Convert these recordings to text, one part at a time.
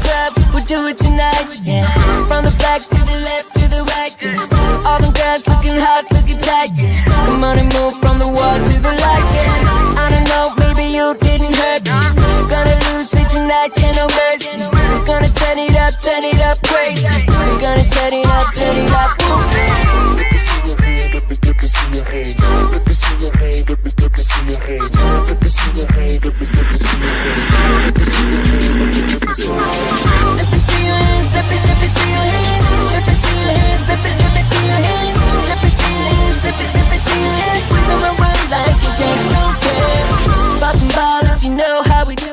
club, we'll do it tonight, yeah. From the back to the left to the right, yeah. All them girls looking hot, looking tight, yeah. Come on and move from the wall to the light, yeah. I don't know, maybe you didn't hurt me. Gonna lose it tonight, yeah, no mercy. We're gonna turn it up crazy. We're gonna turn it up, Let me see your hand, let me see your hand. Let me see your hand, let me see your hand. Let me see your hand, let me see your hand. Let me see your hand, let me see your hand. Let me see your hands, let me see your hands. Let me see your hands, let me see your hands. Let me see your hands, let me see your hands. We come around like a gang, no care. Popping bottles, you know how we do.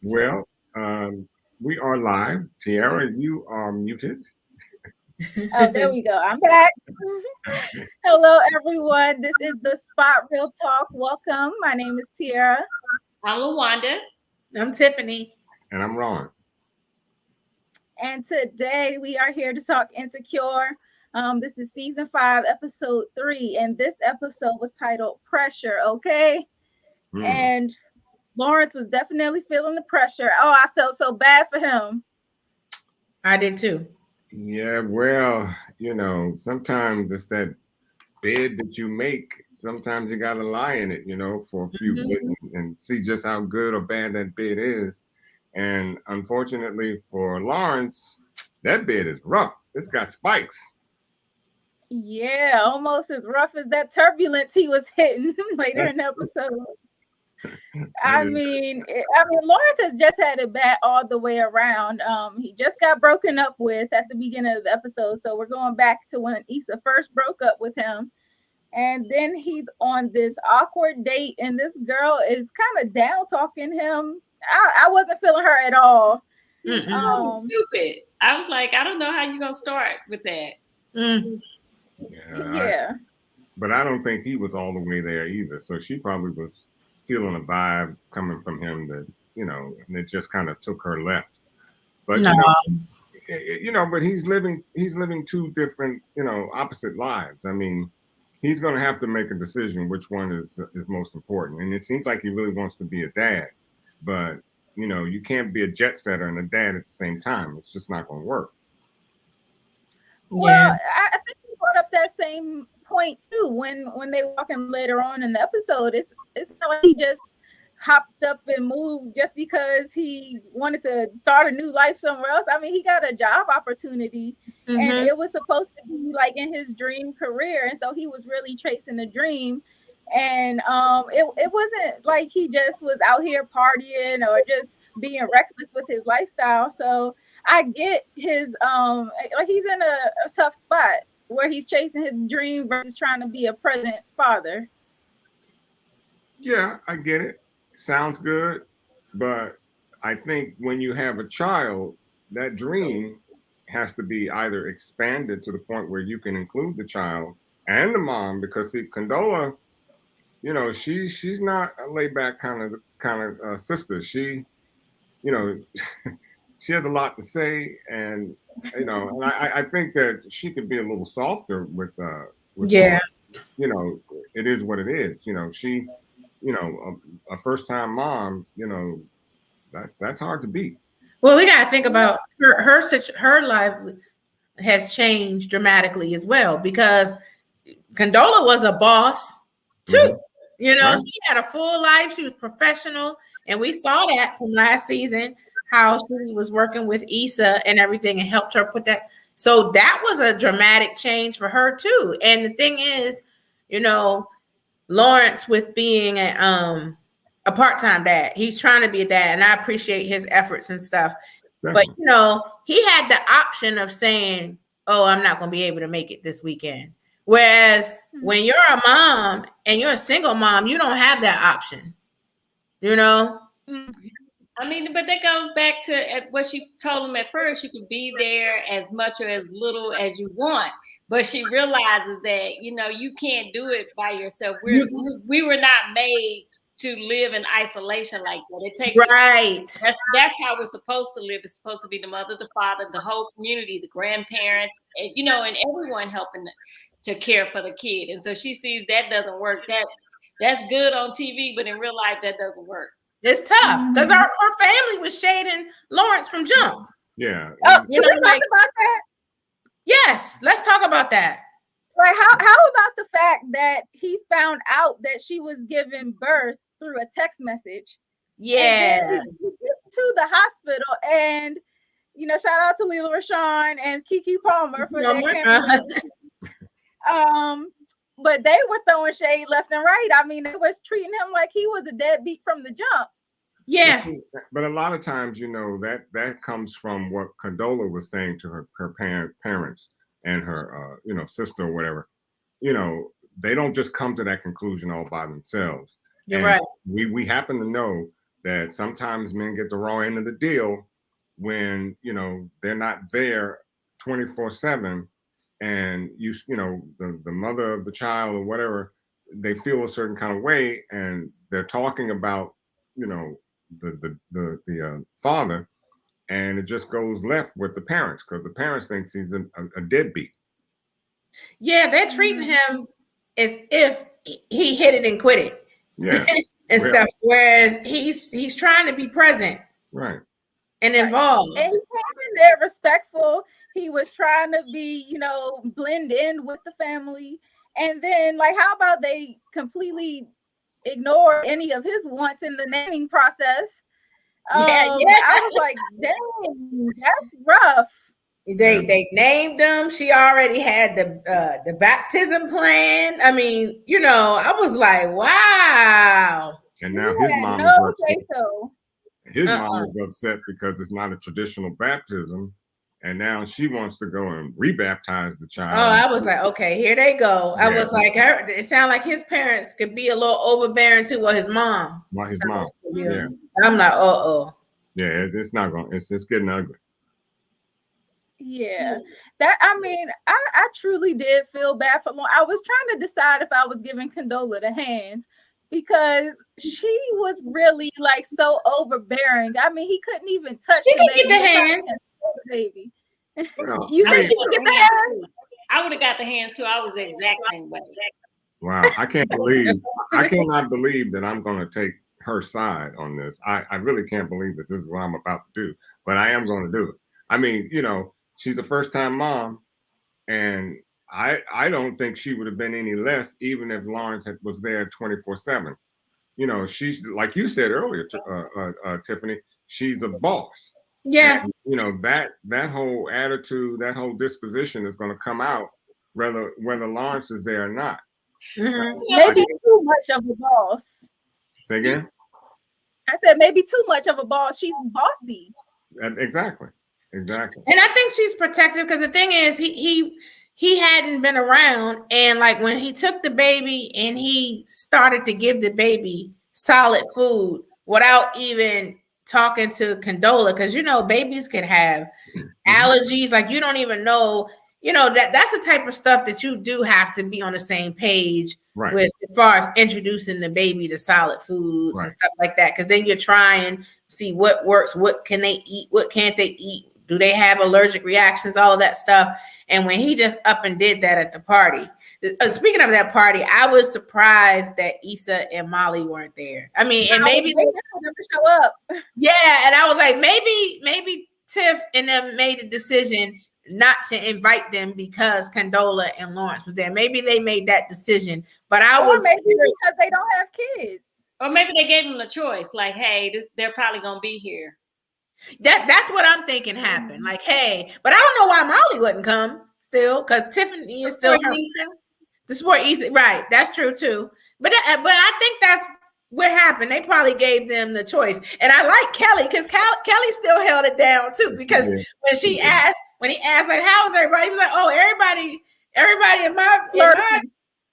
Well, we are live. Tiara, you are muted. Oh, there we go. I'm back. Hello, everyone. This is the Spot Real Talk. Welcome. My name is Tiara. I'm LaWanda. I'm Tiffany. And I'm Ron. And today we are here to talk Insecure. This is season 5, episode 3. And this episode was titled Pressure, okay? And Lawrence was definitely feeling the pressure. Oh, I felt so bad for him. I did too. Yeah, well, sometimes it's that bed that you make. Sometimes you gotta lie in it, for a few bits and see just how good or bad that bed is. And unfortunately for Lawrence, that bed is rough. It's got spikes. Yeah, almost as rough as that turbulence he was hitting later in the episode. I mean, Lawrence has just had it bad all the way around. He just got broken up with at the beginning of the episode. So we're going back to when Issa first broke up with him. And then he's on this awkward date, and this girl is kind of down talking him. I wasn't feeling her at all. Stupid. I was like, I don't know how you're going to start with that. Yeah. But I don't think he was all the way there either. So she probably was feeling a vibe coming from him that, and it just kind of took her left. But but he's living 2 different, opposite lives. I mean, he's going to have to make a decision which one is most important. And it seems like he really wants to be a dad, but you can't be a jet setter and a dad at the same time. It's just not going to work. Well, I think he brought up that same point too when they walk in later on in the episode. It's not like he just hopped up and moved just because he wanted to start a new life somewhere else. I mean, he got a job opportunity and it was supposed to be like in his dream career, and so he was really chasing the dream. And it wasn't like he just was out here partying or just being reckless with his lifestyle. So I get his like he's in a tough spot where he's chasing his dream versus trying to be a present father. Yeah, I get it. Sounds good. But I think when you have a child, that dream has to be either expanded to the point where you can include the child and the mom, because see, Condola, she's not a laid back kind of sister. She, she has a lot to say, and and I think that she could be a little softer with yeah. It is what it is. She, a first time mom, that's hard to beat. Well, we got to think about her life has changed dramatically as well, because Condola was a boss too. Right. She had a full life. She was professional, and we saw that from last season, how she was working with Issa and everything and helped her put that. So that was a dramatic change for her too. And the thing is, Lawrence, with being a part-time dad, he's trying to be a dad, and I appreciate his efforts and stuff. Definitely. But he had the option of saying, "Oh, I'm not going to be able to make it this weekend." Whereas when you're a mom and you're a single mom, you don't have that option. I mean, but that goes back to what she told him at first. You can be there as much or as little as you want, but she realizes that you can't do it by yourself. We were not made to live in isolation like that. It takes that's how we're supposed to live. It's supposed to be the mother, the father, the whole community, the grandparents, and, you know, and everyone helping to care for the kid. And so she sees that doesn't work. That's good on TV, but in real life, that doesn't work. It's tough because her family was shading Lawrence from jump. Yeah. You know, like, talk about that? Yes, let's talk about that. Like, how about the fact that he found out that she was giving birth through a text message? Yeah. He gets to the hospital, and, you know, shout out to Leela Rashawn and Keke Palmer for their cameo. But they were throwing shade left and right. I mean, they was treating him like he was a deadbeat from the jump. Yeah. But a lot of times, you know, that comes from what Condola was saying to her parents and her, you know, sister or whatever. You know, they don't just come to that conclusion all by themselves. You're right. We happen to know that sometimes men get the raw end of the deal when, you know, they're not there 24/7. And you know, the mother of the child or whatever, they feel a certain kind of way, and they're talking about, you know, the father, and it just goes left with the parents because the parents think he's a deadbeat. Yeah, they're treating him as if he hit it and quit it. Yeah, and stuff. Whereas he's trying to be present, right, and involved. And he came in there respectful. He was trying to be, you know, blend in with the family. And then, like, how about they completely ignore any of his wants in the naming process? I was like, dang, that's rough. They named him. She already had the baptism plan. I mean, you know, I was like, wow. And now his mom is upset. His mom is upset because it's not a traditional baptism. And now she wants to go and rebaptize the child. Oh, I was like, okay, here they go. Yeah. I was like, it sounded like his parents could be a little overbearing too, or his mom. Well, his mom. Yeah. I'm like, yeah, it's not going. It's getting ugly. Yeah, that, I mean, I truly did feel bad for Lauren. I was trying to decide if I was giving Condola the hands because she was really like so overbearing. I mean, he couldn't even touch. She can get the hands. Baby. Well, You think she can get the hands? I would have got the hands too. I was the exact same way. Wow, I cannot believe that I'm going to take her side on this. I really can't believe that this is what I'm about to do, but I am going to do it. I mean, you know, she's a first-time mom, and I don't think she would have been any less even if Lawrence was there 24/7. You know, she's like you said earlier, Tiffany. She's a boss. Yeah. And, you know, that whole attitude, that whole disposition is going to come out whether Lawrence is there or not. Mm-hmm. Maybe too much of a boss. Say again? I said maybe too much of a boss. She's bossy. Exactly. And I think she's protective because the thing is, he hadn't been around, and like when he took the baby and he started to give the baby solid food without even talking to Condola, because you know babies can have allergies, like you don't even know, you know, that's the type of stuff that you do have to be on the same page with as far as introducing the baby to solid foods and stuff like that, because then you're trying to see what works, what can they eat, what can't they eat, do they have allergic reactions, all of that stuff. And when he just up and did that at the party, speaking of that party, I was surprised that Issa and Molly weren't there. I mean, and maybe they never show up. Yeah, and I was like, maybe Tiff and them made a decision not to invite them because Condola and Lawrence was there. Maybe they made that decision, but maybe because they don't have kids, or maybe they gave them the choice. Like, hey, they're probably gonna be here. That's what I'm thinking happened. Like, hey, but I don't know why Molly wouldn't come still, because Tiffany is still her. The sport easy, right? That's true too. But I think that's what happened. They probably gave them the choice, and I like Kelly because Kelly still held it down too. Because when he asked like, "How's everybody?" He was like, "Oh, everybody in my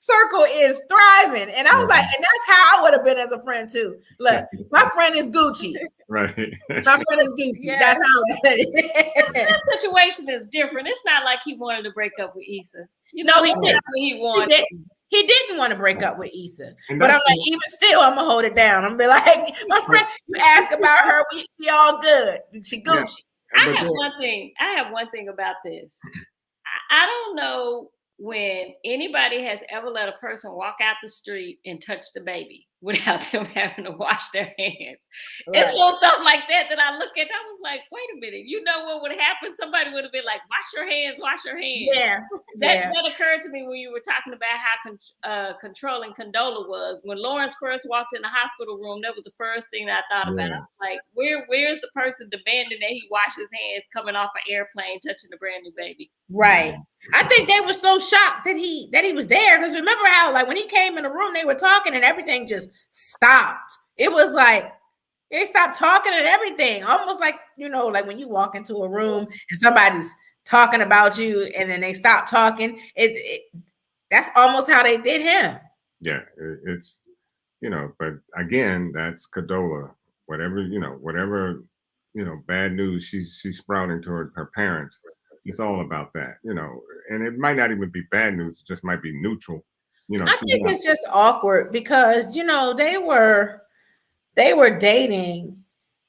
circle is thriving," and I was like, and that's how I would have been as a friend too. Look, my friend is Gucci. Right. My friend is Gucci. Yeah. That's how I would say it. That situation is different. It's not like he wanted to break up with Issa. No, he did. He wanted. he didn't want to break up with Issa. But I'm like, even still, I'm gonna hold it down. I'm be like, my friend, you ask about her, she all good. She Gucci. Yeah. I have one thing about this. I don't know when anybody has ever let a person walk out the street and touch the baby without them having to wash their hands. Right. It's little stuff like that I look at. I was like, wait a minute. You know what would happen? Somebody would have been like, wash your hands, wash your hands. Yeah. That occurred to me when you were talking about how controlling Condola was. When Lawrence first walked in the hospital room, that was the first thing that I thought about. I was like, where's the person demanding that he wash his hands coming off an airplane, touching a brand new baby? Right. I think they were so shocked that he was there, because remember how, like, when he came in the room, they were talking and everything just stopped. It was like they stopped talking and everything, almost like, you know, like when you walk into a room and somebody's talking about you and then they stop talking. That's almost how they did him. Yeah, it's, you know, but again, that's Condola. Whatever bad news she's sprouting toward her parents. It's all about that, you know, and it might not even be bad news. It just might be neutral. You know, I think it's just awkward because, you know, they were dating,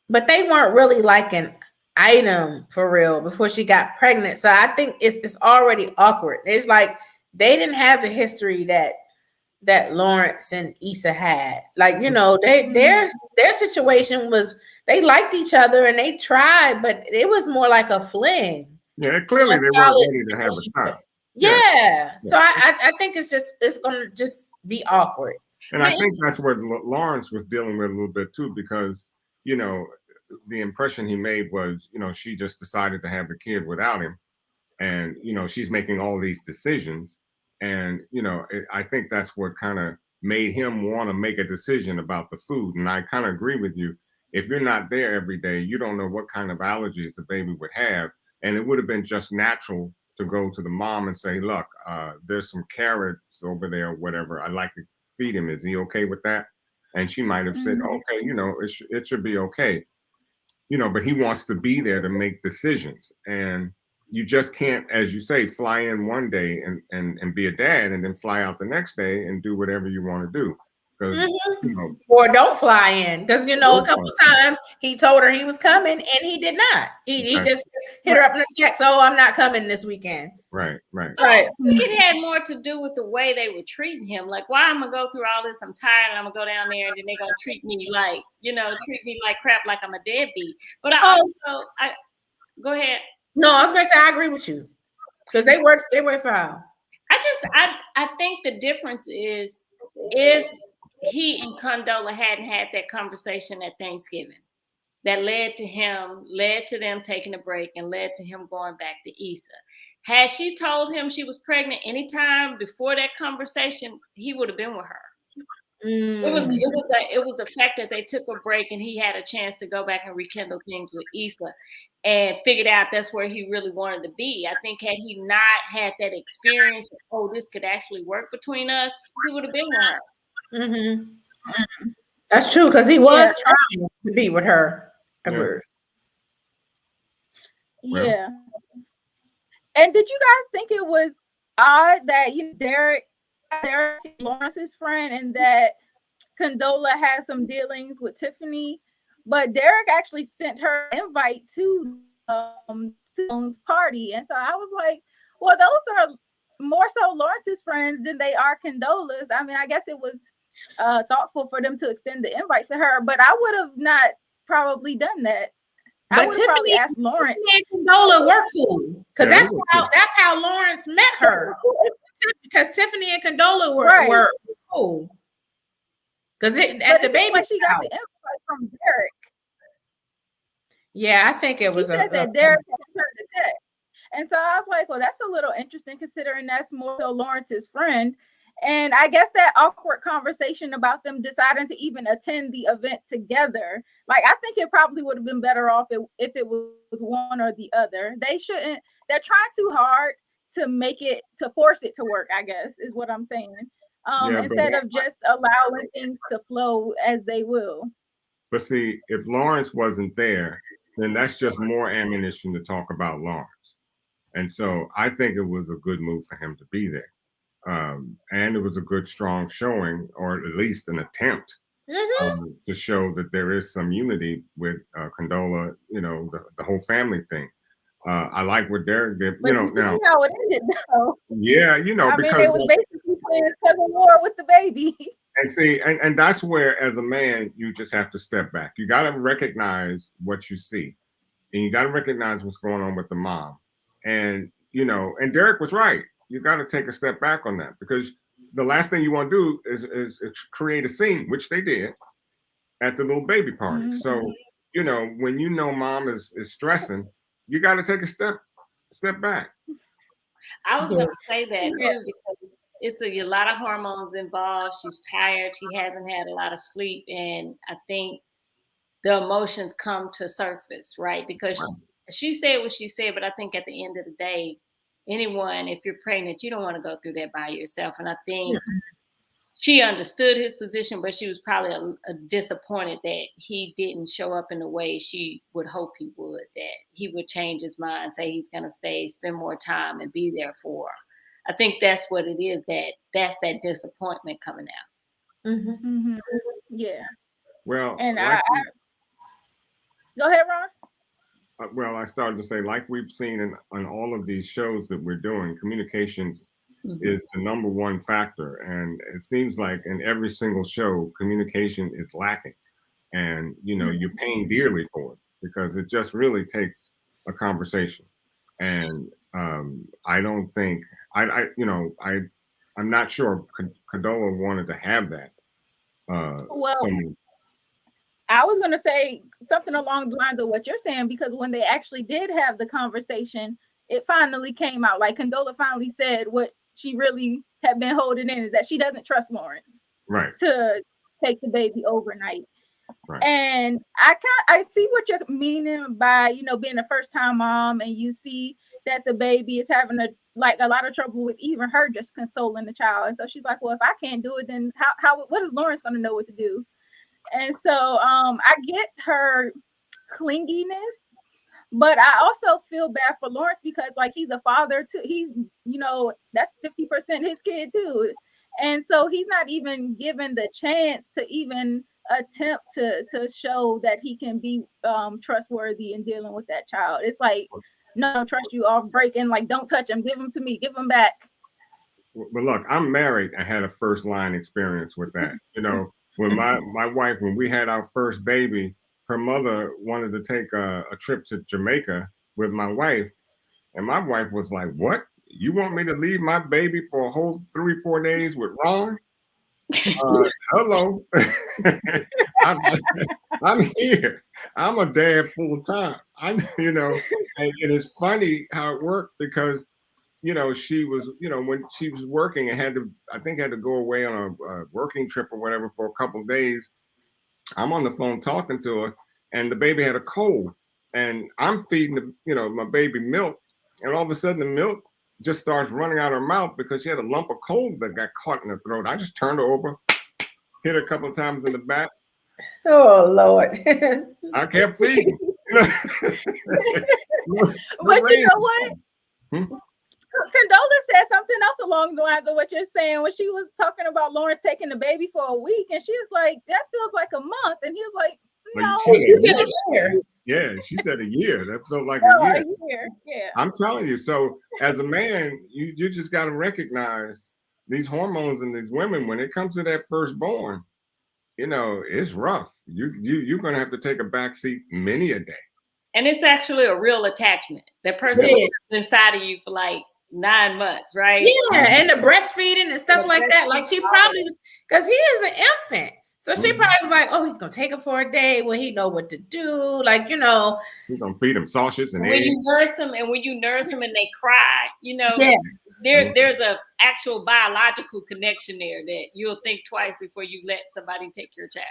but they weren't really like an item for real before she got pregnant. So I think it's already awkward. It's like they didn't have the history that Lawrence and Issa had. Like, you know, their situation was, they liked each other and they tried, but it was more like a fling. Yeah, clearly they weren't ready to have a child. Yeah. So I think it's gonna just be awkward. And I think that's what Lawrence was dealing with a little bit too, because, you know, the impression he made was, you know, she just decided to have the kid without him. And, you know, she's making all these decisions. And, you know, I think that's what kind of made him want to make a decision about the food. And I kind of agree with you. If you're not there every day, you don't know what kind of allergies the baby would have. And it would have been just natural to go to the mom and say, look, there's some carrots over there or whatever. I'd like to feed him. Is he okay with that? And she might have said, okay, you know, it should be okay. You know, but he wants to be there to make decisions. And you just can't, as you say, fly in one day and be a dad and then fly out the next day and do whatever you want to do. You know, or don't fly in, because, you know, a couple of times he told her he was coming and he did not. He just hit her up in a text, oh, I'm not coming this weekend. Right. It had more to do with the way they were treating him. Like, why am I gonna go through all this? I'm tired, and I'm gonna go down there and then they're gonna treat me like, you know, crap, like I'm a deadbeat. But I go ahead. No, I was gonna say I agree with you, because they were foul. I think the difference is if he and Condola hadn't had that conversation at Thanksgiving that led to them taking a break and led to him going back to Issa. Had she told him she was pregnant anytime before that conversation, he would have been with her. It was the fact that they took a break and he had a chance to go back and rekindle things with Issa and figured out that's where he really wanted to be. I think had he not had that experience, this could actually work between us, he would have been with her. That's true, because he was trying to be with her at first. Yeah. And did you guys think it was odd that Derek Lawrence's friend and that Condola had some dealings with Tiffany, but Derek actually sent her an invite to Stone's party, and so I was like, well, those are more so Lawrence's friends than they are Condola's. I mean, I guess it was thoughtful for them to extend the invite to her, but I would have not probably done that. I would have probably asked Lawrence. And Condola were cool, because that's how Lawrence met her. Because Tiffany and Condola were cool. Because at the baby, she got the invite from Derek. Yeah, I think it was. She said that Derek sent her the text, and so I was like, well, that's a little interesting, considering that's more so Lawrence's friend. And I guess that awkward conversation about them deciding to even attend the event together, like, I think it probably would have been better off if it was one or the other. They shouldn't. They're trying too hard to force it to work, I guess, is what I'm saying. Instead of just allowing things to flow as they will. But see, if Lawrence wasn't there, then that's just more ammunition to talk about Lawrence. And so I think it was a good move for him to be there. And it was a good, strong showing, or at least an attempt to show that there is some unity with Condola, the whole family thing. I like what Derek did, But you see now. how it ended, though. Yeah, I because mean, it was basically playing tug of war with the baby. and see, and that's where, as a man, you just have to step back. You got to recognize what you see, and you got to recognize what's going on with the mom. And and Derek was right. You got to take a step back on that, because the last thing you want to do is create a scene, which they did at the little baby party. Mm-hmm. So when mom is stressing, you got to take a step back. I was going to say that too, because it's a lot of hormones involved. She's tired. She hasn't had a lot of sleep. And I think the emotions come to surface, right? Because she said what she said, but I think at the end of the day, anyone, if you're pregnant, you don't want to go through that by yourself. And I think she understood his position, but she was probably a disappointed that he didn't show up in the way she would hope he would, that he would change his mind, say he's going to stay, spend more time, and be there for her. I think that's what it is, that's that disappointment coming out. Yeah. Well, and go ahead, Ron. Well, I started to say, like we've seen on all of these shows that we're doing, communications is the number one factor. And it seems like in every single show, communication is lacking. And, you're paying dearly for it, because it just really takes a conversation. And I don't think, I'm not sure Condola wanted to have that. I was going to say something along the lines of what you're saying, because when they actually did have the conversation, it finally came out. Like, Condola finally said what she really had been holding in, is that she doesn't trust Lawrence to take the baby overnight. And I see what you're meaning by, being a first time mom, and you see that the baby is having a lot of trouble with even her just consoling the child. And so she's like, well, if I can't do it, then what is Lawrence going to know what to do? And so I get her clinginess, but I also feel bad for Lawrence, because he's a father too. He's, that's 50% his kid too. And so he's not even given the chance to even attempt to show that he can be trustworthy in dealing with that child. It's like, no, I don't trust you, off breaking, don't touch him, give him to me, give him back. But look, I'm married. I had a first line experience with that. When my wife, when we had our first baby, her mother wanted to take a trip to Jamaica with my wife. And my wife was like, what? You want me to leave my baby for a whole 3-4 days with Ron? Hello. I'm here. I'm a dad full time. and it's funny how it worked, because she was, when she was working and had to go away on a working trip or whatever for a couple of days. I'm on the phone talking to her, and the baby had a cold, and I'm feeding my baby milk, and all of a sudden the milk just starts running out of her mouth because she had a lump of cold that got caught in her throat. I just turned her over, hit her a couple of times in the back. Oh Lord! I kept feeding. But you know what? Condola said something else along the lines of what you're saying, when she was talking about Lawrence taking the baby for a week, and she was like, that feels like a month. And he was like, no. She said a year. Yeah, she said a year. That felt like a year. Yeah. I'm telling you. So as a man, you just got to recognize these hormones in these women. When it comes to that firstborn, it's rough. You're going to have to take a back seat many a day. And it's actually a real attachment. That person is inside of you for 9 months, right? Yeah, and the breastfeeding and stuff like that. She probably was, because he is an infant. So she probably was like, oh, he's going to take it for a day when he know what to do. He's going to feed him sausages and eggs. When you nurse him and they cry, there's a actual biological connection there that you'll think twice before you let somebody take your child.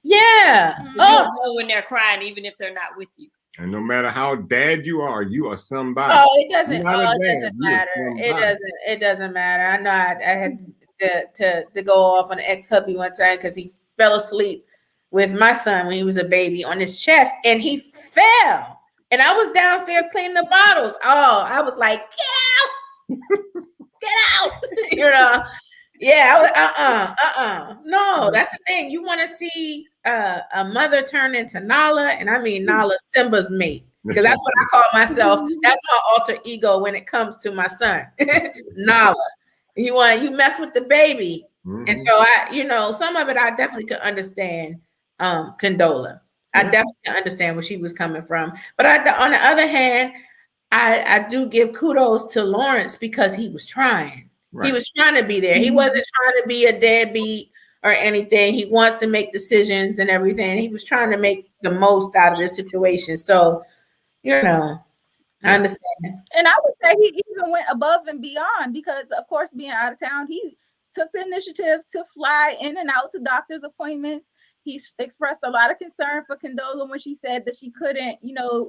Yeah. You don't know when they're crying, even if they're not with you. And no matter how dad you are somebody. Oh, it doesn't. It doesn't matter. It doesn't matter. I know I had to go off on an ex-hubby one time because he fell asleep with my son when he was a baby on his chest, and he fell. And I was downstairs cleaning the bottles. Oh, I was like, yeah. get out. You know, yeah, no, that's the thing. You want to see a mother turn into Nala, and I mean Nala, Simba's mate, because that's what I call myself. That's my alter ego when it comes to my son, Nala. You mess with the baby, and so I, some of it I definitely could understand. Condola, I definitely understand where she was coming from, but on the other hand, I do give kudos to Lawrence because he was trying. Right. He was trying to be there. He wasn't trying to be a deadbeat or anything. He wants to make decisions and everything. He was trying to make the most out of this situation. So, I understand. And I would say he even went above and beyond because, of course, being out of town, he took the initiative to fly in and out to doctor's appointments. He expressed a lot of concern for Condola when she said that she couldn't,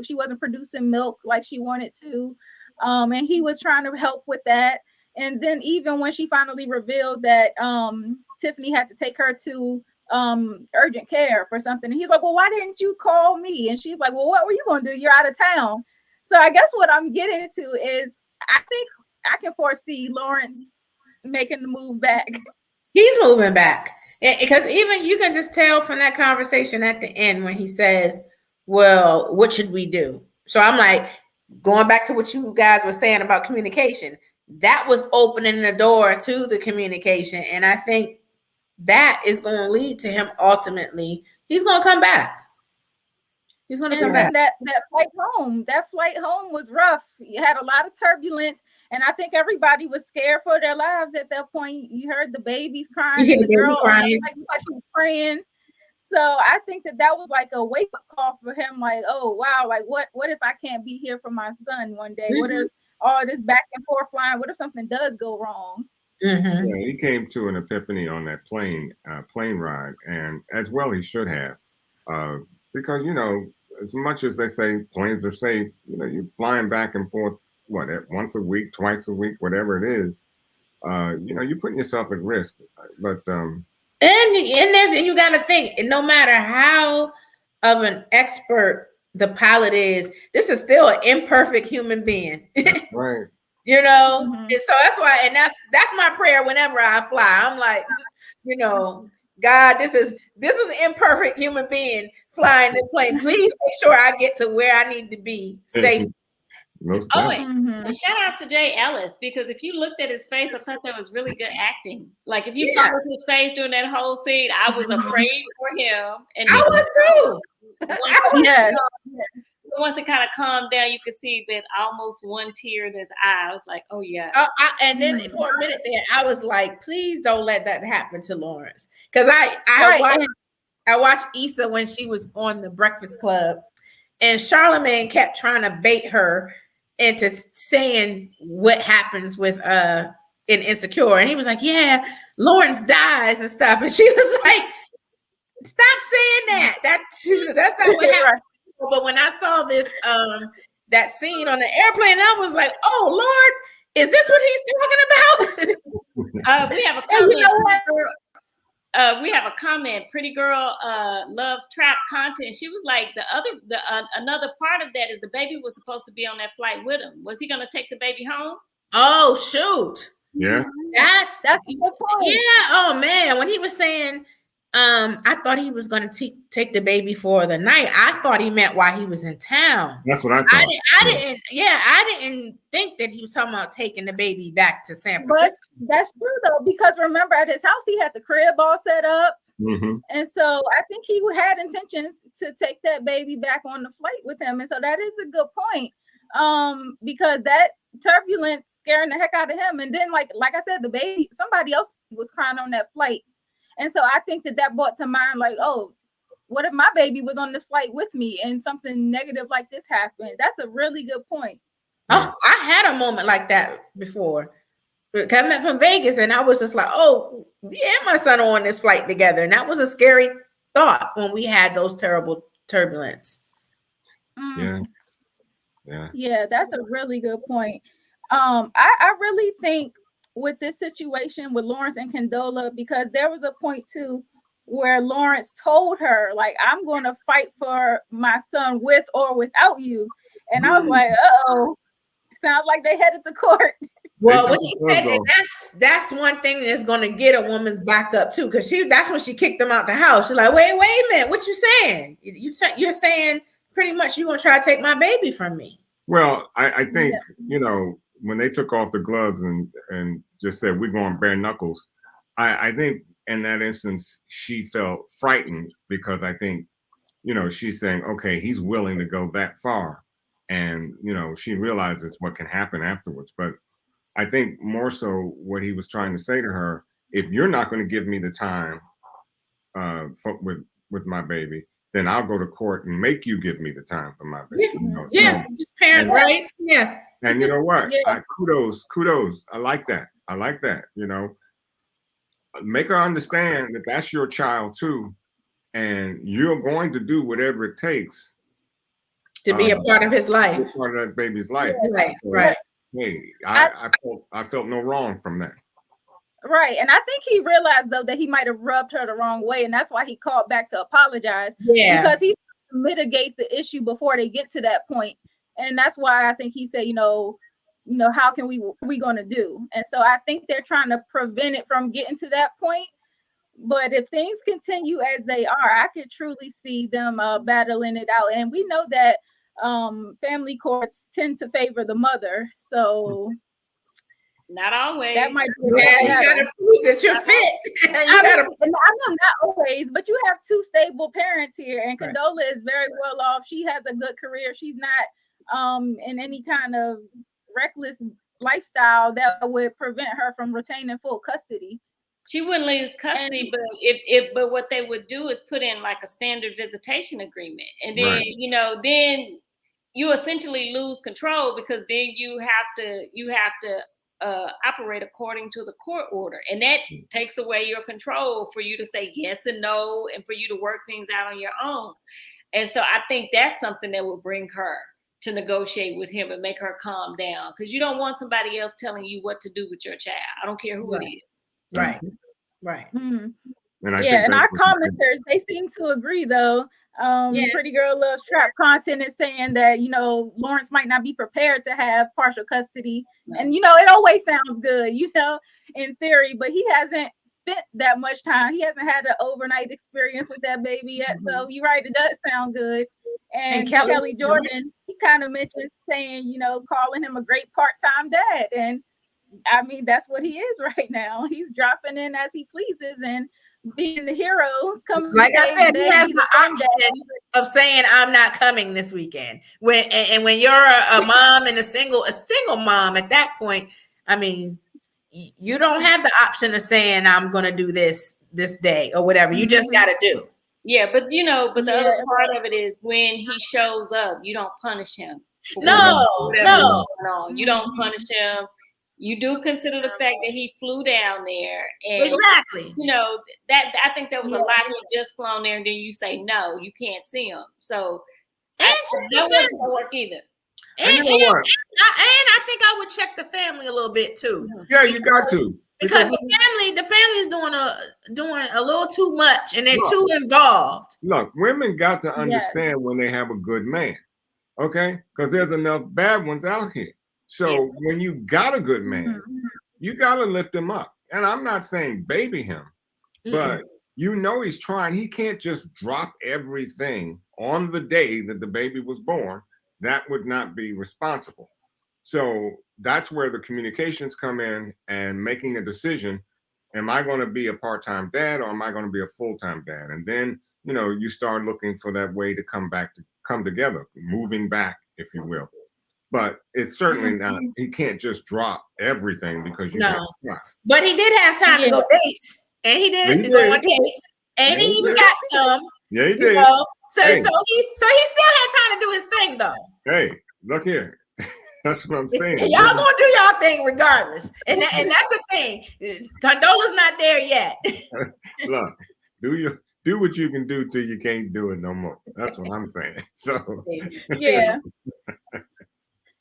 she wasn't producing milk like she wanted to. And he was trying to help with that. And then even when she finally revealed that Tiffany had to take her to urgent care for something, and he's like, well, why didn't you call me? And she's like, well, what were you going to do? You're out of town. So I guess what I'm getting to is I think I can foresee Lawrence making the move back. He's moving back. Because even you can just tell from that conversation at the end when he says, well, what should we do? So I'm like, going back to what you guys were saying about communication, that was opening the door to the communication. And I think that is going to lead to him ultimately. He's going to come back. He's going to come back. That flight home was rough. You had a lot of turbulence. And I think everybody was scared for their lives at that point. You heard the babies crying, and the girl crying. Like she was praying. So I think that was like a wake-up call for him. Like, oh wow, like what if I can't be here for my son one day? What if all this back and forth flying? What if something does go wrong? Yeah, he came to an epiphany on that plane ride, and as well he should have, because as much as they say planes are safe, you're flying back and forth. Once a week, twice a week, whatever it is, you're putting yourself at risk. But and you got to think, no matter how of an expert the pilot is, this is still an imperfect human being, right? And so that's why, and that's my prayer whenever I fly. I'm like, God, this is an imperfect human being flying this plane. Please make sure I get to where I need to be safe. And shout out to Jay Ellis, because if you looked at his face, I thought that was really good acting. Like if you followed his face during that whole scene, I was afraid for him. And I was too. Once it kind of calmed down, you could see that almost one tear in his eye. I was like, oh yeah. And then for a minute there, I was like, please don't let that happen to Lawrence. Because I watched Issa when she was on the Breakfast Club, and Charlamagne kept trying to bait her into saying what happens with in Insecure. And he was like, yeah, Lawrence dies and stuff. And she was like, stop saying that. That's not what happened. But when I saw this that scene on the airplane, I was like, oh Lord, is this what he's talking about? We have a comment. We have a comment. Pretty girl loves trap content. She was like, another part of that is the baby was supposed to be on that flight with him. Was he going to take the baby home? Oh shoot! Yeah, that's a good point. Yeah. Oh man, when he was saying, I thought he was going to take the baby for the night. I thought he meant while he was in town. That's what I thought. I didn't think that he was talking about taking the baby back to San Francisco. But that's true though, because remember at his house he had the crib all set up, and so I think he had intentions to take that baby back on the flight with him, and so that is a good point. Because that turbulence scaring the heck out of him, and then like I said, the baby, somebody else was crying on that flight. And so I think that brought to mind, like, oh, what if my baby was on this flight with me and something negative like this happened? That's a really good point. Oh, I had a moment like that before. Coming from Vegas, and I was just like, oh, me and my son are on this flight together. And that was a scary thought when we had those terrible turbulence. Yeah, that's a really good point. I really think with this situation with Lawrence and Condola, because there was a point too where Lawrence told her, like, I'm going to fight for my son with or without you. And I was like, sounds like they headed to court. Well, what he said, and that's one thing that's going to get a woman's back up too, because that's when she kicked him out the house. She's like, wait a minute, what you saying? You're saying pretty much you're going to try to take my baby from me. Well, I think, when they took off the gloves and just said, we're going bare knuckles, I think in that instance, she felt frightened because I think, she's saying, okay, he's willing to go that far. And, she realizes what can happen afterwards. But I think more so what he was trying to say to her, if you're not going to give me the time with my baby, then I'll go to court and make you give me the time for my baby. Just parent rights. Yeah. And you know what? Kudos. I like that. Make her understand that that's your child too. And you're going to do whatever it takes to be a part of his life. Part of that baby's life. Right. Hey, I felt no wrong from that. Right. And I think he realized though that he might have rubbed her the wrong way. And that's why he called back to apologize. Yeah. Because he's trying to mitigate the issue before they get to that point. And that's why I think he said, how can we going to do? And so I think they're trying to prevent it from getting to that point. But if things continue as they are, I could truly see them battling it out. And we know that family courts tend to favor the mother. So not always. That might be you gotta prove that you're fit. I know not always, but you have two stable parents here, and Condola is very well off. She has a good career. She's not in any kind of reckless lifestyle that would prevent her from retaining full custody. She wouldn't lose custody, but what they would do is put in like a standard visitation agreement, and then then you essentially lose control because then you have to operate according to the court order, and that takes away your control for you to say yes and no, and for you to work things out on your own. And so I think that's something that will bring her to negotiate with him and make her calm down, because you don't want somebody else telling you what to do with your child. I don't care who it is. Right. Mm-hmm. And our commenters, they seem to agree though. Pretty Girl Loves Trap content is saying that Lawrence might not be prepared to have partial custody, and it always sounds good, in theory, but he hasn't spent that much time. He hasn't had an overnight experience with that baby yet. So you're right, it does sound good. And Kelly Jordan, he kind of mentioned saying, calling him a great part-time dad, and I mean, that's what he is right now. He's dropping in as he pleases and being the hero. Like I said, he has the option of saying, "I'm not coming this weekend." When you're a mom and a single mom at that point, I mean, you don't have the option of saying, "I'm going to do this day" or whatever. You just got to do. Yeah, but the other part of it is when he shows up, you don't punish him. No. You don't punish him. You do consider the fact that he flew down there, and exactly. That I think there was a lot. He just flown there, and then you say no, you can't see him. So that wasn't gonna work either. And I think I would check the family a little bit too. Yeah, you got to, because the family is doing a little too much, and they're too involved. Look, women got to understand when they have a good man, okay? Because there's enough bad ones out here. So when you got a good man, you got to lift him up. And I'm not saying baby him, but he's trying. He can't just drop everything on the day that the baby was born. That would not be responsible. So that's where the communications come in and making a decision. Am I going to be a part-time dad, or am I going to be a full-time dad? And then, you start looking for that way to come together, moving back, if you will. But it's certainly not. He can't just drop everything because you can't try. But he did have time to go dates, and he did go on dates, and he even got some. Yeah, he did. So he still had time to do his thing, though. Hey, look here. That's what I'm saying. And y'all gonna do y'all thing regardless, and that's the thing. Condola's not there yet. Look, do what you can do till you can't do it no more. That's what I'm saying. So yeah.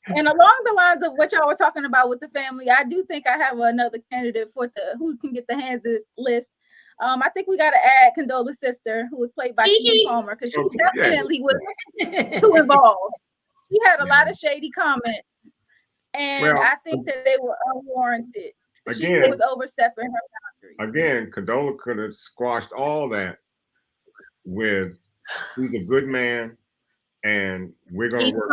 And along the lines of what y'all were talking about with the family, I do think I have another candidate for who can get the hands list. I think we got to add Condola's sister, who was played by Keke Palmer, because she definitely was too involved. She had a lot of shady comments And I think that they were unwarranted. She was overstepping her boundaries. Again, Condola could have squashed all that with, he's a good man, and we're going to work.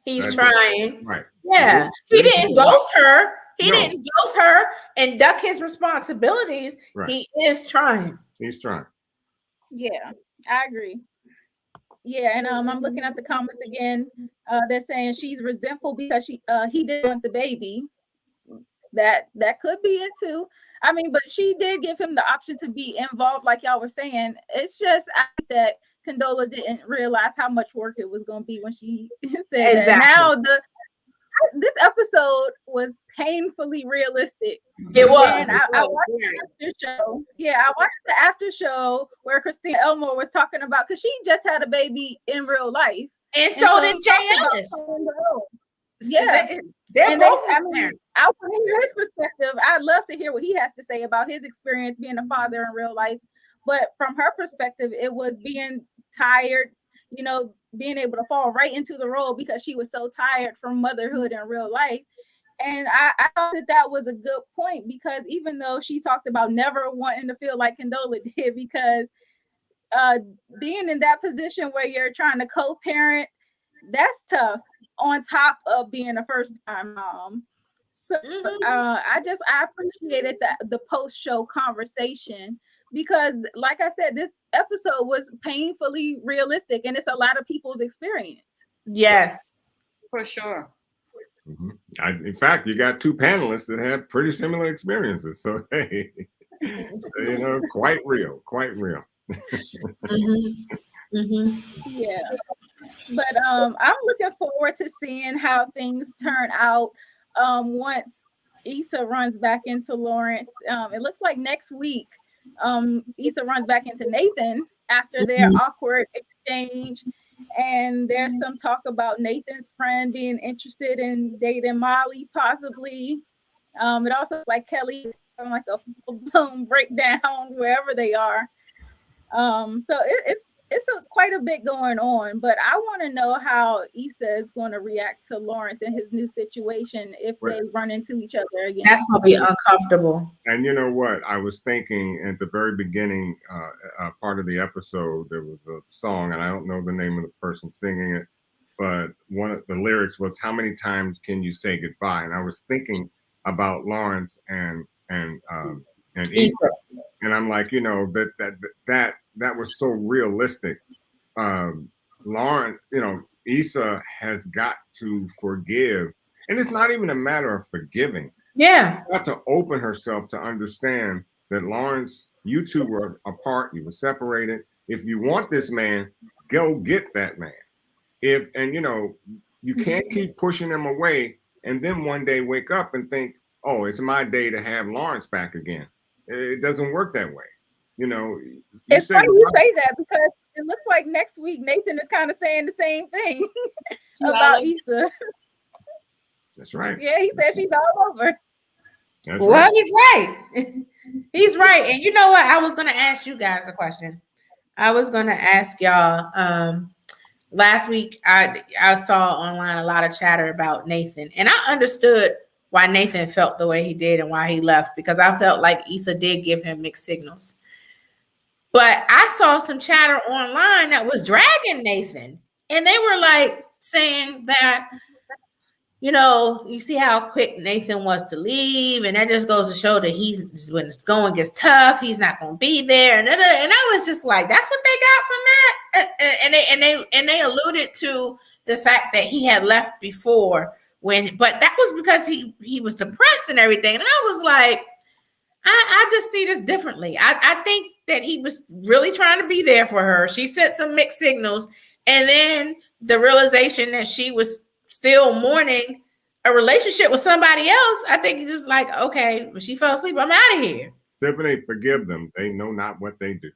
He's trying. Right. Yeah. He didn't ghost her. He didn't ghost her and duck his responsibilities. Right. He is trying. He's trying. Yeah, I agree. Yeah, and I'm looking at the comments again. They're saying she's resentful because he didn't want the baby. That could be it too. I mean, but she did give him the option to be involved, like y'all were saying. It's just that Condola didn't realize how much work it was going to be when she said that. Now this episode was painfully realistic. It was. And I watched the after show. Yeah, I watched the after show where Christina Elmore was talking about, because she just had a baby in real life, and so did Jay Ellis. Yeah, they're both. I want to hear his perspective. I'd love to hear what he has to say about his experience being a father in real life. But from her perspective, it was being tired, being able to fall right into the role because she was so tired from motherhood in real life. And I thought that was a good point, because even though she talked about never wanting to feel like Condola did, because being in that position where you're trying to co-parent, that's tough, on top of being a first-time mom. So I appreciated the post-show conversation, because like I said, this episode was painfully realistic, and it's a lot of people's experience. Yes, for sure. In fact, you got two panelists that had pretty similar experiences. So, hey, quite real. Yeah. But I'm looking forward to seeing how things turn out once Issa runs back into Lawrence. It looks like next week Issa runs back into Nathan after their awkward exchange. And there's some talk about Nathan's friend being interested in dating Molly, possibly. It also looks like Kelly is having like a full-blown breakdown wherever they are. So it's quite a bit going on, but I want to know how Issa is going to react to Lawrence and his new situation if they run into each other again. That's going to be uncomfortable. And you know what? I was thinking at the very beginning, part of the episode, there was a song, and I don't know the name of the person singing it, but one of the lyrics was, "How many times can you say goodbye?" And I was thinking about Lawrence and Issa, and I'm like, that was so realistic. Lawrence, Issa has got to forgive, and it's not even a matter of forgiving. Yeah, she's got to open herself to understand that, Lawrence, you two were apart, you were separated. If you want this man, go get that man. You can't keep pushing him away and then one day wake up and think, oh, it's my day to have Lawrence back again. It doesn't work that way. It's funny you say that, because it looks like next week Nathan is kind of saying the same thing about Issa. That's right. Yeah, he said she's all over. Well, he's right. He's right. And you know what? I was going to ask you guys a question. I was going to ask y'all. Last week, I saw online a lot of chatter about Nathan, and I understood why Nathan felt the way he did and why he left, because I felt like Issa did give him mixed signals. But I saw some chatter online that was dragging Nathan, and they were like saying that, you see how quick Nathan was to leave, and that just goes to show that when it's going gets tough, he's not going to be there. And I was just like, that's what they got from that. And they alluded to the fact that he had left before, but that was because he was depressed and everything. And I was like, I just see this differently. I think that he was really trying to be there for her. She sent some mixed signals, and then the realization that she was still mourning a relationship with somebody else. I think he's just like, okay, when she fell asleep, I'm out of here. Tiffany, forgive them. They know not what they do.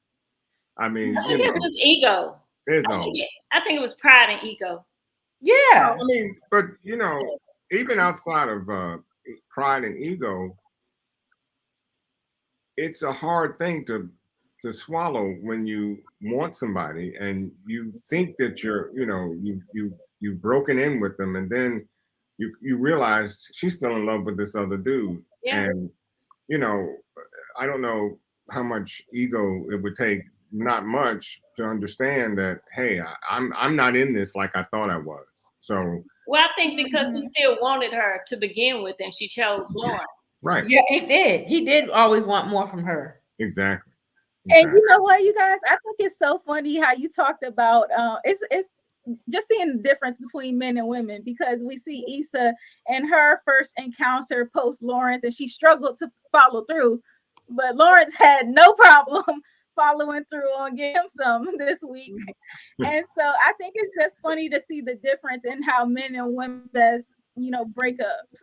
I mean, it's just ego. I think it was pride and ego. Yeah. I mean, but even outside of pride and ego, it's a hard thing to swallow when you want somebody and you think that you've broken in with them, and then you realize she's still in love with this other dude. Yeah. And, you know, I don't know how much ego it would take, not much, to understand that, hey, I'm not in this like I thought I was. So. Well, I think because he still wanted her to begin with, and she chose Lawrence. Right. Yeah, he did. He did always want more from her. Exactly. And you know what, you guys? I think it's so funny how you talked about it's just seeing the difference between men and women, because we see Issa and her first encounter post Lawrence, and she struggled to follow through, but Lawrence had no problem following through on Give Him Some this week. And so I think it's just funny to see the difference in how men and women does, you know, breakups.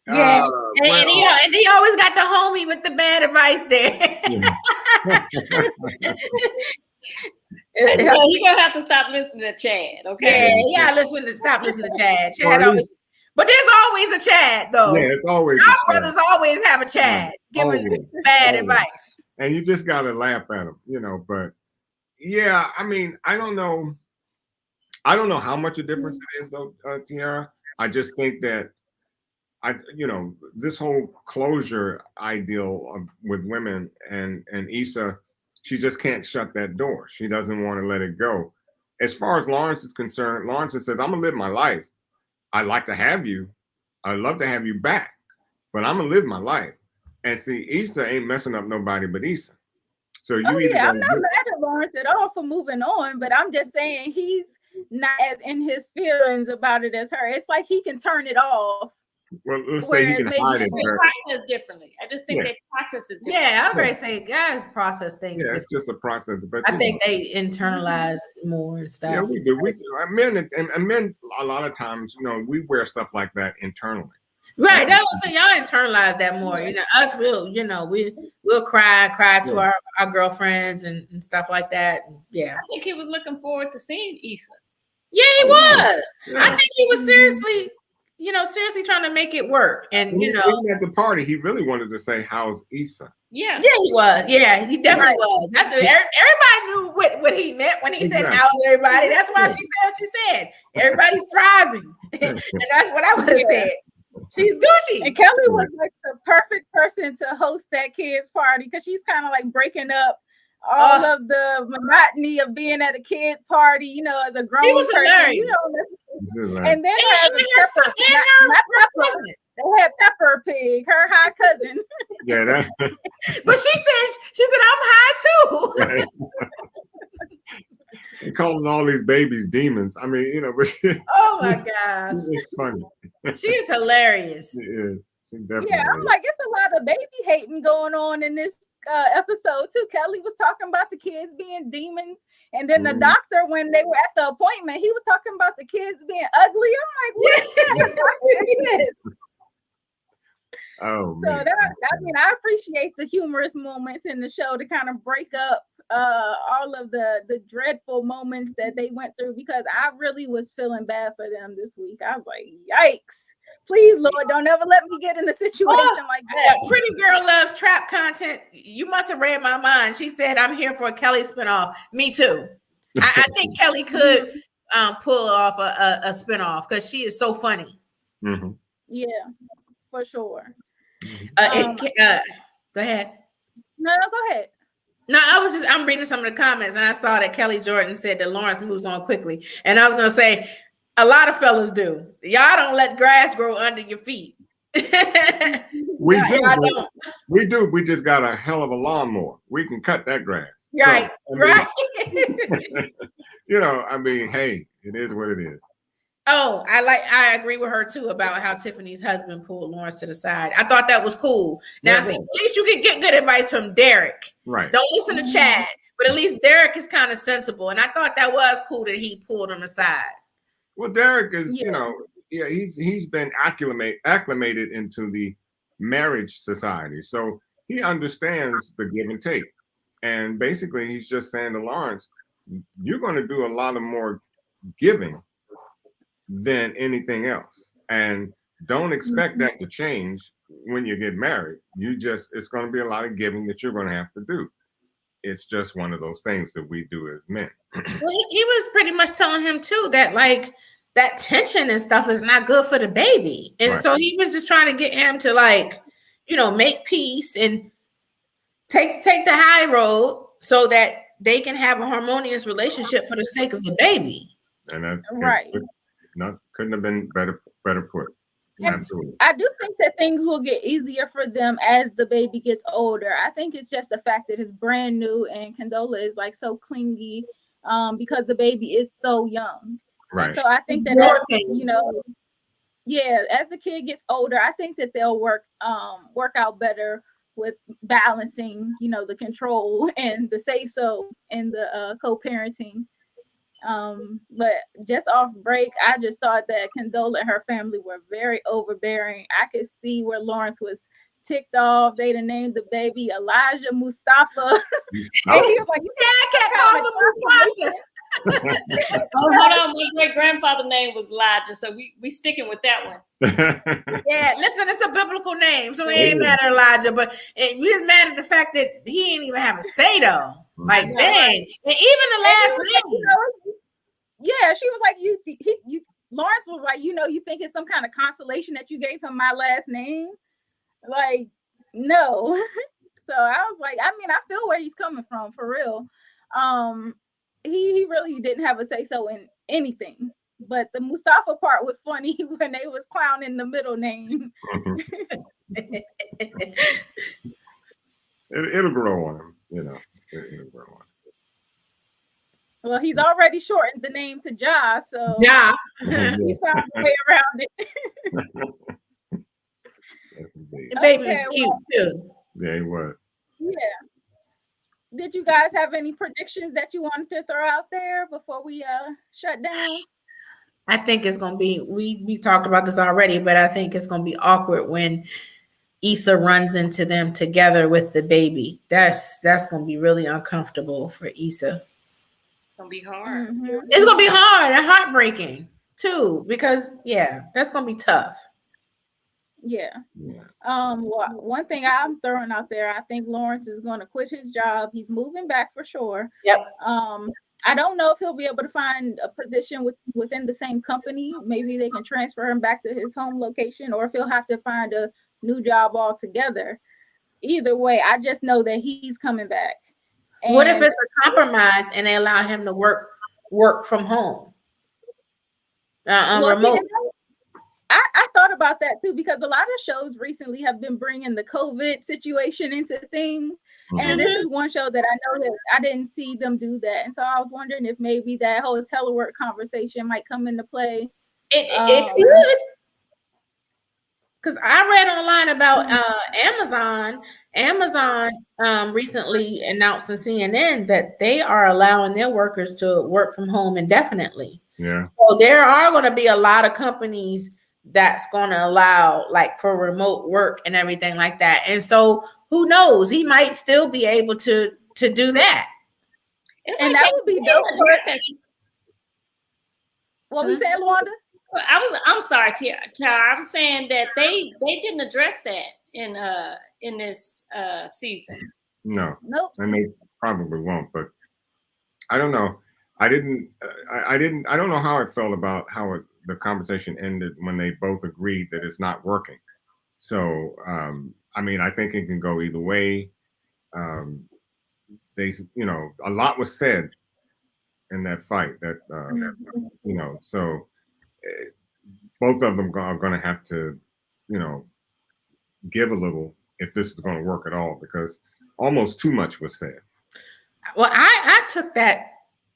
Yeah, and he always got the homie with the bad advice there. Yeah, you're gonna have to stop listening to Chad, okay? Yeah, stop listening to Chad. Chad always, but there's always a Chad though. Yeah, it's always our brothers always have a Chad giving bad advice. And you just gotta laugh at him, you know. But yeah, I mean, I don't know how much a difference it is though, Tiara. I just think that this whole closure ideal with women and Issa, she just can't shut that door. She doesn't want to let it go. As far as Lawrence is concerned, Lawrence says, I'm gonna live my life. I'd like to have you. I'd love to have you back, but I'm gonna live my life. And see, Issa ain't messing up nobody but Issa. So you I'm not mad at Lawrence at all for moving on, but I'm just saying he's not as in his feelings about it as her. It's like he can turn it off. Well, let's say he can hide it. They process differently. I just think they process it differently. Yeah, I'm going to say guys process things differently. It's just a process. But I think they internalize more and stuff. Yeah, we do. Men a lot of times, we wear stuff like that internally. Right. That was saying y'all internalize that more. Us we'll cry to our girlfriends and stuff like that. Yeah. I think he was looking forward to seeing Issa. Yeah, he was. Yeah. I think he was seriously trying to make it work. And even at the party, he really wanted to say, "How's Issa?" Yeah, he was. Yeah, he definitely was. That's everybody knew what he meant when he said, "How's everybody?" That's why she said what she said. Everybody's thriving, and that's what I would have said. She's Gucci. And Kelly was like the perfect person to host that kids' party, because she's kind of like breaking up all of the monotony of being at a kid party, as a grown person. Hilarious. And then they had Pepper Pig, her high cousin. Yeah, but she said I'm high too. They calling all these babies demons. I mean, but oh my gosh, it's funny. She is hilarious. She is. She definitely I'm like, it's a lot of baby hating going on in this episode too. Kelly was talking about the kids being demons, and then the doctor, when they were at the appointment, he was talking about the kids being ugly. I'm like, what? Oh, so man. I appreciate the humorous moments in the show to kind of break up all of the dreadful moments that they went through, because I really was feeling bad for them this week. I was like, yikes. Please, Lord, don't ever let me get in a situation like that. Pretty Girl loves trap content. You must have read my mind. She said, I'm here for a Kelly spinoff. Me too. I think Kelly could pull off a spinoff, because she is so funny. Mm-hmm. Yeah, for sure. Go ahead. No, go ahead. No, I'm reading some of the comments, and I saw that Kelly Jordan said that Lawrence moves on quickly. And I was going to say, a lot of fellas do. Y'all don't let grass grow under your feet. We do. We do. We just got a hell of a lawnmower. We can cut that grass. Right. So, right. Hey, it is what it is. Oh, I agree with her too about how Tiffany's husband pulled Lawrence to the side. I thought that was cool. Now, see, at least you can get good advice from Derek. Right. Don't listen to Chad, but at least Derek is kind of sensible. And I thought that was cool that he pulled him aside. Well, Derek is, he's been acclimated into the marriage society. So he understands the give and take. And basically, he's just saying to Lawrence, you're going to do a lot of more giving than anything else. And don't expect that to change when you get married. It's going to be a lot of giving that you're going to have to do. It's just one of those things that we do as men. Well, he was pretty much telling him too that, like, that tension and stuff is not good for the baby. And so he was just trying to get him to like, make peace and take the high road so that they can have a harmonious relationship for the sake of the baby. And that couldn't have been better put. Absolutely. I do think that things will get easier for them as the baby gets older. I think it's just the fact that it's brand new and Condola is like so clingy because the baby is so young. Right. And so I think that as the kid gets older, I think that they'll work out better with balancing, the control and the say so and the co-parenting. But just off break, I just thought that Condola and her family were very overbearing. I could see where Lawrence was ticked off. They'd have named the baby Elijah Mustafa. And he was like, I can't call him Mufasa. Hold on, my great grandfather's name was Elijah, so we sticking with that one. Yeah, listen, it's a biblical name, so we ain't mad at Elijah, but we was mad at the fact that he ain't even have a say though. Like, dang, and even the last name. Yeah, she was like, Lawrence was like, you think it's some kind of consolation that you gave him my last name? Like, no. So I was like, I feel where he's coming from for real. He really didn't have a say so in anything. But the Mustafa part was funny when they was clowning the middle name. It'll grow on him, It'll grow on him. Well, he's already shortened the name to Ja, so he's found a way around it. The baby was cute too. Yeah, he was. Yeah. Did you guys have any predictions that you wanted to throw out there before we shut down? I think it's gonna be. We talked about this already, but I think it's gonna be awkward when Issa runs into them together with the baby. That's gonna be really uncomfortable for Issa. It's gonna be hard. Mm-hmm. It's gonna be hard and heartbreaking too, because that's gonna be tough. Yeah. Well, one thing I'm throwing out there, I think Lawrence is going to quit his job. He's moving back for sure. Yep. I don't know if he'll be able to find a position within the same company. Maybe they can transfer him back to his home location, or if he'll have to find a new job altogether. Either way, I just know that he's coming back. And what if it's a compromise and they allow him to work from home? Remote. I thought about that too, because a lot of shows recently have been bringing the COVID situation into things. Mm-hmm. And this is one show that I know that I didn't see them do that. And so I was wondering if maybe that whole telework conversation might come into play. It could. Because I read online about Amazon recently announced on CNN that they are allowing their workers to work from home indefinitely. Yeah. So there are going to be a lot of companies that's going to allow like for remote work and everything like that. And so who knows? He might still be able to do that. And that would be dope. What we saying, Luanda? I'm sorry, Tara. I was saying that they didn't address that in this season. No. Nope. And they probably won't, but I don't know. I don't know how I felt about how the conversation ended when they both agreed that it's not working. So, I think it can go either way. A lot was said in that fight that, so both of them are going to have to, give a little if this is going to work at all, because almost too much was said. Well, I took that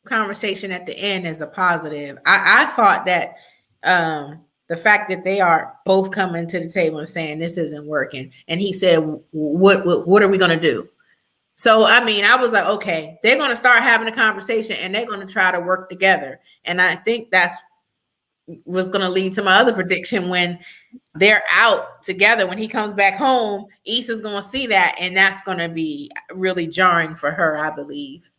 conversation at the end as a positive. I thought that the fact that they are both coming to the table and saying this isn't working, and he said, what are we going to do? So, I was like, okay, they're going to start having a conversation and they're going to try to work together. And I think that's was going to lead to my other prediction. When they're out together, when he comes back home, Issa's going to see that, and that's going to be really jarring for her, I believe.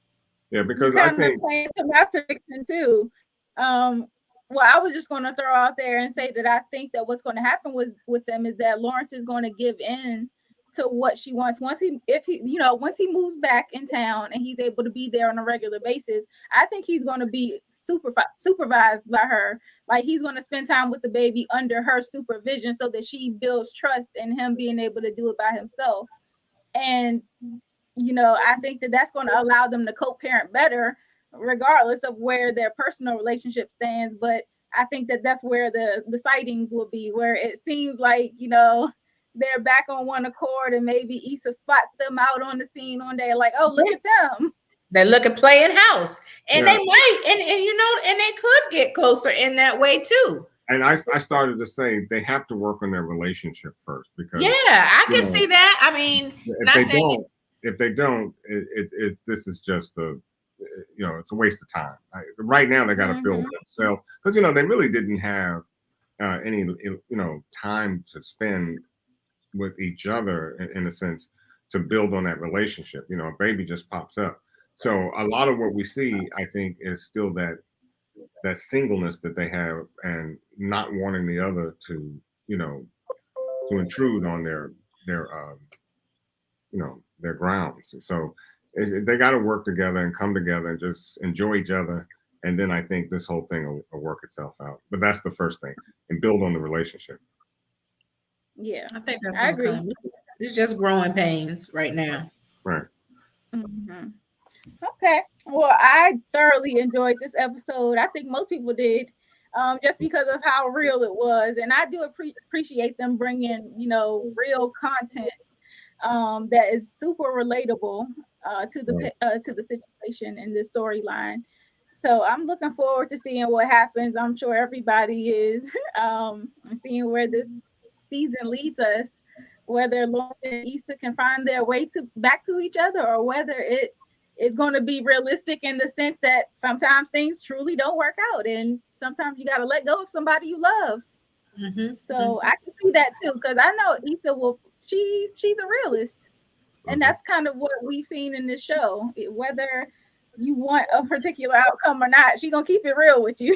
Yeah, because I think to my prediction too. Well, I was just going to throw out there and say that I think that what's going to happen with them is that Lawrence is going to give in to what she wants. Once he moves back in town and he's able to be there on a regular basis, I think he's going to be supervised by her. Like, he's going to spend time with the baby under her supervision so that she builds trust in him being able to do it by himself. And, I think that that's going to allow them to co-parent better, regardless of where their personal relationship stands. But I think that that's where the sightings will be, where it seems like, they're back on one accord, and maybe Issa spots them out on the scene one day, like, oh, look at them. They're looking playing house, and they might, and they could get closer in that way too. And I started to say they have to work on their relationship first, because I can see that. I mean, if they don't, this is just it's a waste of time. Right now they got to build themselves, because they really didn't have any time to spend with each other in a sense to build on that relationship. A baby just pops up. So a lot of what we see, I think, is still that singleness that they have, and not wanting the other to intrude on their grounds. So they got to work together and come together and just enjoy each other. And then I think this whole thing will work itself out. But that's the first thing, and build on the relationship. Yeah, I think I agree. It's just growing pains right now. Right. Mm-hmm. Okay. Well, I thoroughly enjoyed this episode. I think most people did, just because of how real it was. And I do appreciate them bringing, real content that is super relatable to the situation in this storyline. So I'm looking forward to seeing what happens. I'm sure everybody is, seeing where this season leads us, whether Lawrence and Issa can find their way back to each other, or whether it is going to be realistic in the sense that sometimes things truly don't work out, and sometimes you got to let go of somebody you love. So I can see that too, because I know Issa she's a realist, and that's kind of what we've seen in this show. Whether you want a particular outcome or not, she's gonna keep it real with you.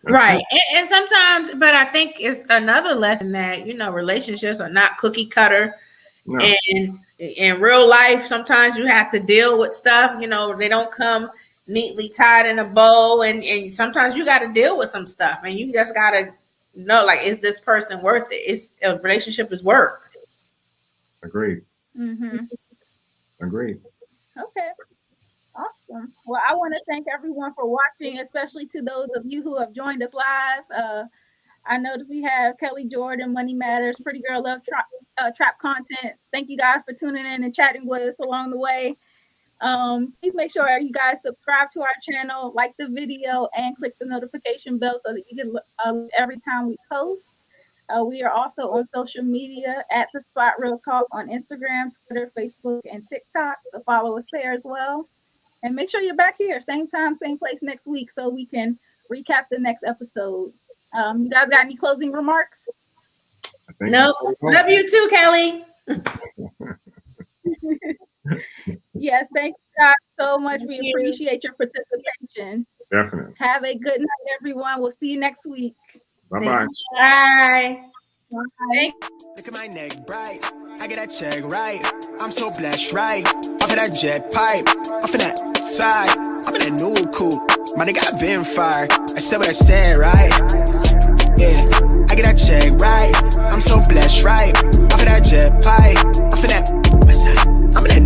Right. And sometimes, but I think it's another lesson that, relationships are not cookie cutter. No. And in real life, sometimes you have to deal with stuff, they don't come neatly tied in a bow. And sometimes you got to deal with some stuff, and you just got to know, like, is this person worth it? A relationship is work. Agreed. Agreed. Okay. Awesome. Well, I want to thank everyone for watching, especially to those of you who have joined us live. I know that we have Kelly Jordan, Money Matters, Pretty Girl Love, Trap Content. Thank you guys for tuning in and chatting with us along the way. Please make sure you guys subscribe to our channel, like the video, and click the notification bell so that you get every time we post. We are also on social media at The Spot Real Talk on Instagram, Twitter, Facebook, and TikTok. So follow us there as well. And make sure you're back here, same time, same place next week, so we can recap the next episode. You guys got any closing remarks? No. Love you too, Kelly. Yes, thank you guys so much. We appreciate your participation. Definitely. Have a good night, everyone. We'll see you next week. Bye-bye. Bye. Bye. Look at my neck bright. I get that check right. I'm so blessed, right? Off of that jet pipe, off of that side. I'm in that new coupe. My nigga, I been fired. I said what I said, right? Yeah, I get that check right. I'm so blessed, right? Off of that jet pipe, off of that. I'm in that